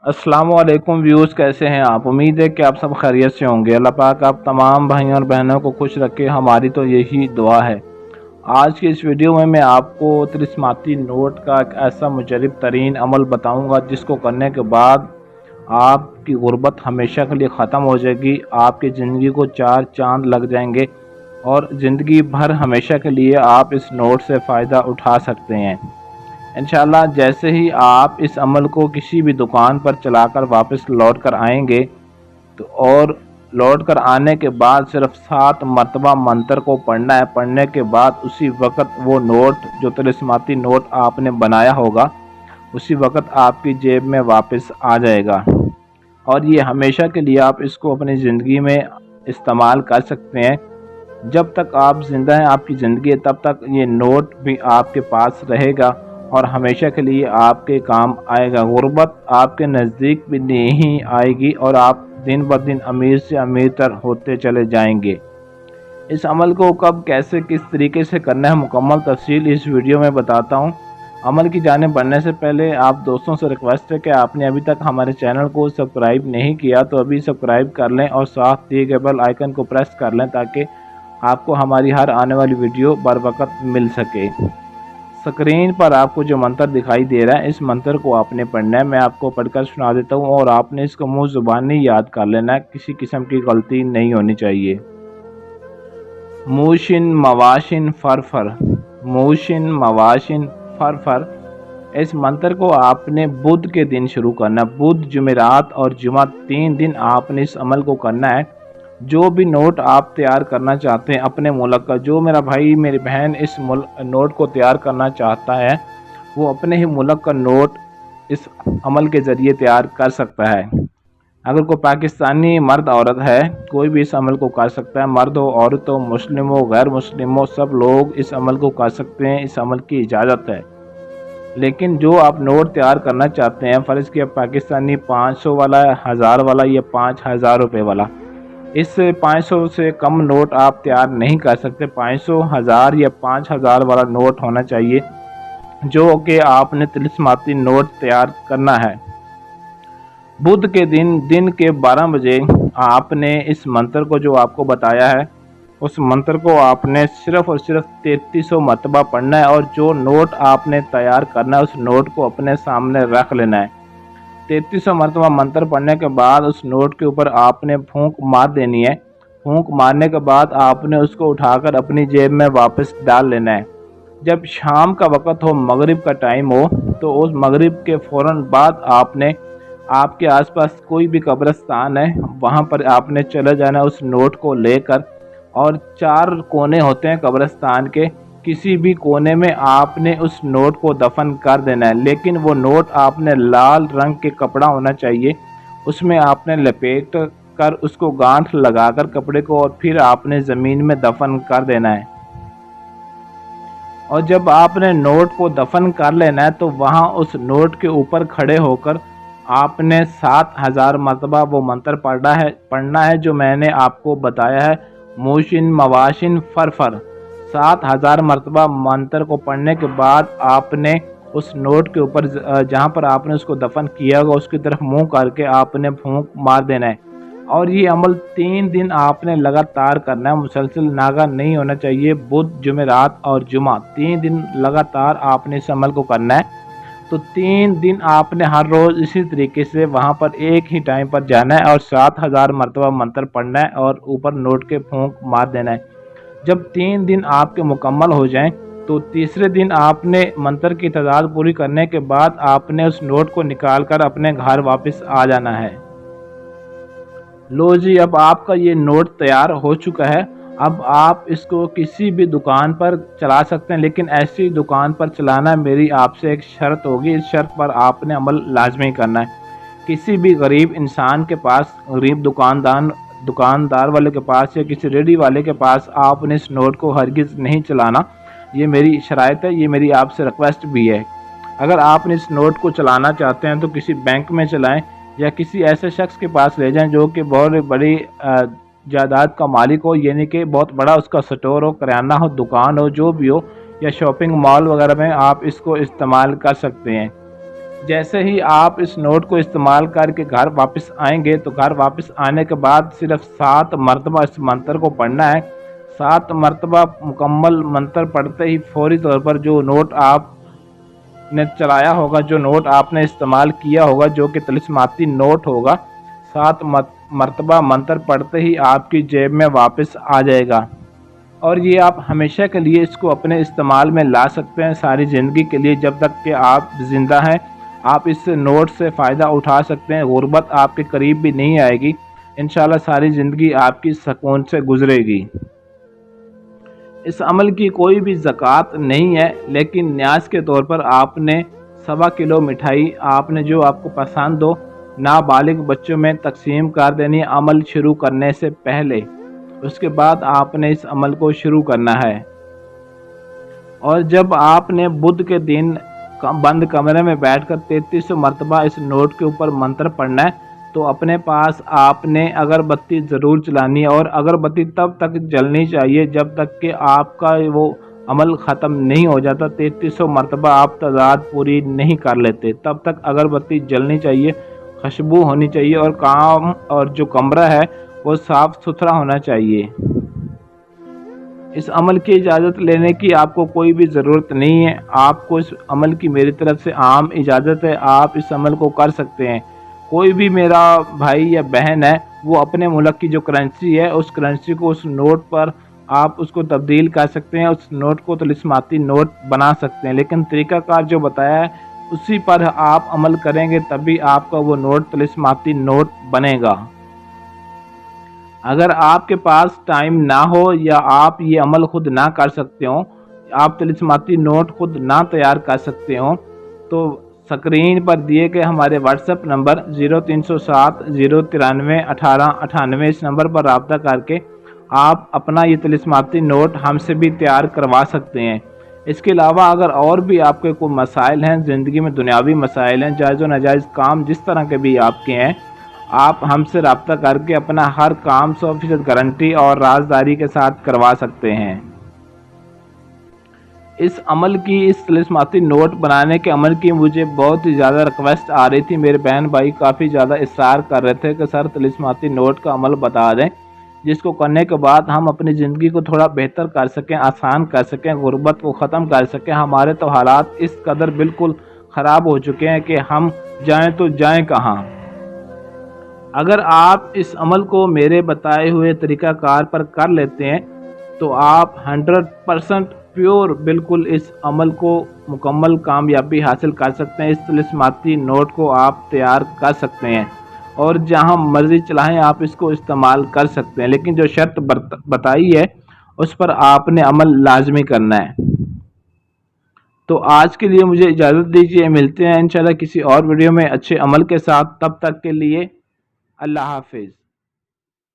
अस्सलाम वालेकुम व्यूज़, कैसे हैं आप। उम्मीद है कि आप सब खैरियत से होंगे। अल्लाह पाक आप तमाम भाइयों और बहनों को खुश रखे, हमारी तो यही दुआ है। आज की इस वीडियो में मैं आपको तिलिस्माती नोट का एक ऐसा मुजरब तरीन अमल बताऊंगा जिसको करने के बाद आपकी गुर्बत हमेशा के लिए ख़त्म हो जाएगी, आपकी ज़िंदगी को चार चांद लग जाएंगे और ज़िंदगी भर हमेशा के लिए आप इस नोट से फ़ायदा उठा सकते हैं इंशाल्लाह। जैसे ही आप इस अमल को किसी भी दुकान पर चलाकर वापस लौट कर आएंगे तो और लौट कर आने के बाद सिर्फ 7 मरतबा मंत्र को पढ़ना है। पढ़ने के बाद उसी वक़्त वो नोट जो तिलिस्माती नोट आपने बनाया होगा उसी वक़्त आपकी जेब में वापस आ जाएगा और ये हमेशा के लिए आप इसको अपनी ज़िंदगी में इस्तेमाल कर सकते हैं। जब तक आप ज़िंदा हैं, आपकी ज़िंदगी है, तब तक ये नोट भी आपके पास रहेगा और हमेशा के लिए आपके काम आएगा। गुर्बत आपके नज़दीक भी नहीं आएगी और आप दिन ब दिन अमीर से अमीर तर होते चले जाएंगे। इस अमल को कब, कैसे, किस तरीके से करना है, मुकम्मल तफसील इस वीडियो में बताता हूँ। अमल की जानिब बढ़ने से पहले आप दोस्तों से रिक्वेस्ट है कि आपने अभी तक हमारे चैनल को सब्सक्राइब नहीं किया तो अभी सब्सक्राइब कर लें और साथ दिए गए बेल आइकन को प्रेस कर लें ताकि आपको हमारी हर आने वाली वीडियो बर वक़्त मिल सके। स्क्रीन पर आपको जो मंत्र दिखाई दे रहा है, इस मंत्र को आपने पढ़ना है। मैं आपको पढ़कर सुना देता हूँ और आपने इसको मुँह ज़ुबानी याद कर लेना है, किसी किस्म की गलती नहीं होनी चाहिए। मूशिन मवाशिन फरफर, मूशिन मवाशिन फरफर। इस मंत्र को आपने बुध के दिन शुरू करना है। बुध, जुमेरात और जुमा 3 दिन आपने इस अमल को करना है। जो भी नोट आप तैयार करना चाहते हैं अपने मुल्क का, जो मेरा भाई मेरी बहन इस नोट को तैयार करना चाहता है वो अपने ही मुल्क का नोट इस अमल के ज़रिए तैयार कर सकता है। अगर कोई पाकिस्तानी मर्द औरत है, कोई भी इस अमल को कर सकता है। मर्द हो, औरत हो, मुस्लिम हो, गैर मुस्लिम हो, सब लोग इस अमल को कर सकते हैं। इस अमल की इजाज़त है। लेकिन जो आप नोट तैयार करना चाहते हैं, फ़र्ज़ किया पाकिस्तानी 500 वाला, 1000 वाला या 5000 रुपये वाला, इस 500 से कम नोट आप तैयार नहीं कर सकते। 500, 1000 या 5000 वाला नोट होना चाहिए जो कि आपने तिलिस्माती नोट तैयार करना है। बुध के दिन के 12 बजे आपने इस मंत्र को जो आपको बताया है उस मंत्र को आपने सिर्फ़ और सिर्फ 3300 मरतबा पढ़ना है और जो नोट आपने तैयार करना है उस नोट को अपने सामने रख लेना है। 3300 मरतबा मंत्र पढ़ने के बाद उस नोट के ऊपर आपने फूंक मार देनी है। फूंक मारने के बाद आपने उसको उठाकर अपनी जेब में वापस डाल लेना है। जब शाम का वक़्त हो, मगरिब का टाइम हो, तो उस मगरिब के फ़ौरन बाद आपने आपके आसपास कोई भी कब्रिस्तान है वहाँ पर आपने चले जाना है उस नोट को लेकर। और 4 कोने होते हैं कब्रिस्तान के, किसी भी कोने में आपने उस नोट को दफन कर देना है। लेकिन वो नोट आपने लाल रंग के कपड़ा होना चाहिए, उसमें आपने लपेट कर उसको गांठ लगाकर कपड़े को और फिर आपने ज़मीन में दफन कर देना है। और जब आपने नोट को दफन कर लेना है तो वहाँ उस नोट के ऊपर खड़े होकर आपने 7000 मरतबा वो मंत्र पढ़ना है जो मैंने आपको बताया है, मूशिन मवाशिन फरफर। 7000 मरतबा मंत्र को पढ़ने के बाद आपने उस नोट के ऊपर जहाँ पर आपने उसको दफन किया होगा उसकी तरफ मुंह करके आपने फूंक मार देना है। और ये अमल 3 दिन आपने लगातार करना है, मुसलसल नागा नहीं होना चाहिए। बुध, जुमेरात और जुमा 3 दिन लगातार आपने इस अमल को करना है। तो 3 दिन आपने हर रोज़ इसी तरीके से वहाँ पर एक ही टाइम पर जाना है और 7000 मरतबा मंत्र पढ़ना है और ऊपर नोट के फूंक मार देना है। जब 3 दिन आपके मुकम्मल हो जाएं तो तीसरे दिन आपने मंत्र की तादाद पूरी करने के बाद आपने उस नोट को निकाल कर अपने घर वापस आ जाना है। लो जी, अब आपका ये नोट तैयार हो चुका है। अब आप इसको किसी भी दुकान पर चला सकते हैं, लेकिन ऐसी दुकान पर चलाना मेरी आपसे एक शर्त होगी। इस शर्त पर आपने अमल लाजमी करना है। किसी भी गरीब इंसान के पास, गरीब दुकानदार वाले के पास या किसी रेडी वाले के पास आपने इस नोट को हरगिज़ नहीं चलाना। ये मेरी शराइत है, ये मेरी आपसे रिक्वेस्ट भी है। अगर आपने इस नोट को चलाना चाहते हैं तो किसी बैंक में चलाएं या किसी ऐसे शख्स के पास ले जाएं जो कि बहुत बड़ी जायदाद का मालिक हो, यानी कि बहुत बड़ा उसका स्टोर हो, किराना हो, दुकान हो, जो भी हो, या शॉपिंग मॉल वगैरह में आप इसको इस्तेमाल कर सकते हैं। जैसे ही आप इस नोट को इस्तेमाल करके घर वापस आएंगे तो घर वापस आने के बाद सिर्फ 7 मरतबा इस मंत्र को पढ़ना है। 7 मरतबा मुकम्मल मंत्र पढ़ते ही फौरी तौर पर जो नोट आपने चलाया होगा, जो नोट आपने इस्तेमाल किया होगा, जो कि तिलिस्माती नोट होगा, 7 मरतबा मंत्र पढ़ते ही आपकी जेब में वापस आ जाएगा। और ये आप हमेशा के लिए इसको अपने इस्तेमाल में ला सकते हैं, सारी ज़िंदगी के लिए। जब तक कि आप ज़िंदा हैं आप इस नोट से फ़ायदा उठा सकते हैं। गुर्बत आपके करीब भी नहीं आएगी। इंशाल्लाह सारी ज़िंदगी आपकी सुकून से गुजरेगी। इस अमल की कोई भी ज़कात नहीं है, लेकिन न्याज के तौर पर आपने 1.25 किलो मिठाई आपने जो आपको पसंद हो नाबालिग बच्चों में तकसीम कर देनी है अमल शुरू करने से पहले। उसके बाद आपने इस अमल को शुरू करना है। और जब आपने बुध के दिन बंद कमरे में बैठकर 33 मरतबा इस नोट के ऊपर मंत्र पढ़ना है, तो अपने पास आपने अगरबत्ती ज़रूर चलानी है। और अगरबत्ती तब तक जलनी चाहिए जब तक कि आपका वो अमल ख़त्म नहीं हो जाता। 3300 मरतबा आप तादाद पूरी नहीं कर लेते, तब तक अगरबत्ती जलनी चाहिए, खुशबू होनी चाहिए और काम और जो कमरा है वो साफ़ सुथरा होना चाहिए। इस अमल की इजाज़त लेने की आपको कोई भी ज़रूरत नहीं है। आपको इस अमल की मेरी तरफ से आम इजाज़त है, आप इस अमल को कर सकते हैं। कोई भी मेरा भाई या बहन है वो अपने मुल्क की जो करेंसी है उस करेंसी को उस नोट पर आप उसको तब्दील कर सकते हैं, उस नोट को तिलिस्माती नोट बना सकते हैं। लेकिन तरीक़ाकार जो बताया है उसी पर आप अमल करेंगे तभी आपका वो नोट तिलिस्माती नोट बनेगा। अगर आपके पास टाइम ना हो या आप ये अमल खुद ना कर सकते हो, आप तिलिस्माती नोट खुद ना तैयार कर सकते हो, तो स्क्रीन पर दिए गए हमारे व्हाट्सएप नंबर 0307 093 18 98 इस नंबर पर रब्ता करके आप अपना ये तिलिस्माती नोट हमसे भी तैयार करवा सकते हैं। इसके अलावा अगर और भी आपके कोई मसाइल हैं, ज़िंदगी में दुनियावी मसाइल हैं, जायज़ व नाजायज़ काम जिस तरह के भी आपके हैं, आप हमसे रब्ता करके अपना हर काम 100% गारंटी और राजदारी के साथ करवा सकते हैं। इस अमल की, इस तिलिस्माती नोट बनाने के अमल की मुझे बहुत ही ज़्यादा रिक्वेस्ट आ रही थी। मेरे बहन भाई काफ़ी ज़्यादा इस्सार कर रहे थे कि सर तिलिस्माती नोट का अमल बता दें, जिसको करने के बाद हम अपनी ज़िंदगी को थोड़ा बेहतर कर सकें, आसान कर सकें, गुर्बत को ख़त्म कर सकें। हमारे तो हालात इस कदर बिल्कुल ख़राब हो चुके हैं कि हम जाएँ तो जाएँ कहाँ। अगर आप इस अमल को मेरे बताए हुए तरीक़ाकार पर कर लेते हैं तो आप 100% प्योर बिल्कुल इस अमल को मुकम्मल कामयाबी हासिल कर सकते हैं। इस तिलिस्माती नोट को आप तैयार कर सकते हैं और जहां मर्ज़ी चलाएं आप इसको इस्तेमाल कर सकते हैं। लेकिन जो शर्त बताई है उस पर आपने अमल लाजमी करना है। तो आज के लिए मुझे इजाज़त दीजिए, मिलते हैं इंशाल्लाह किसी और वीडियो में अच्छे अमल के साथ। तब तक के लिए अल्लाह हाफिज़।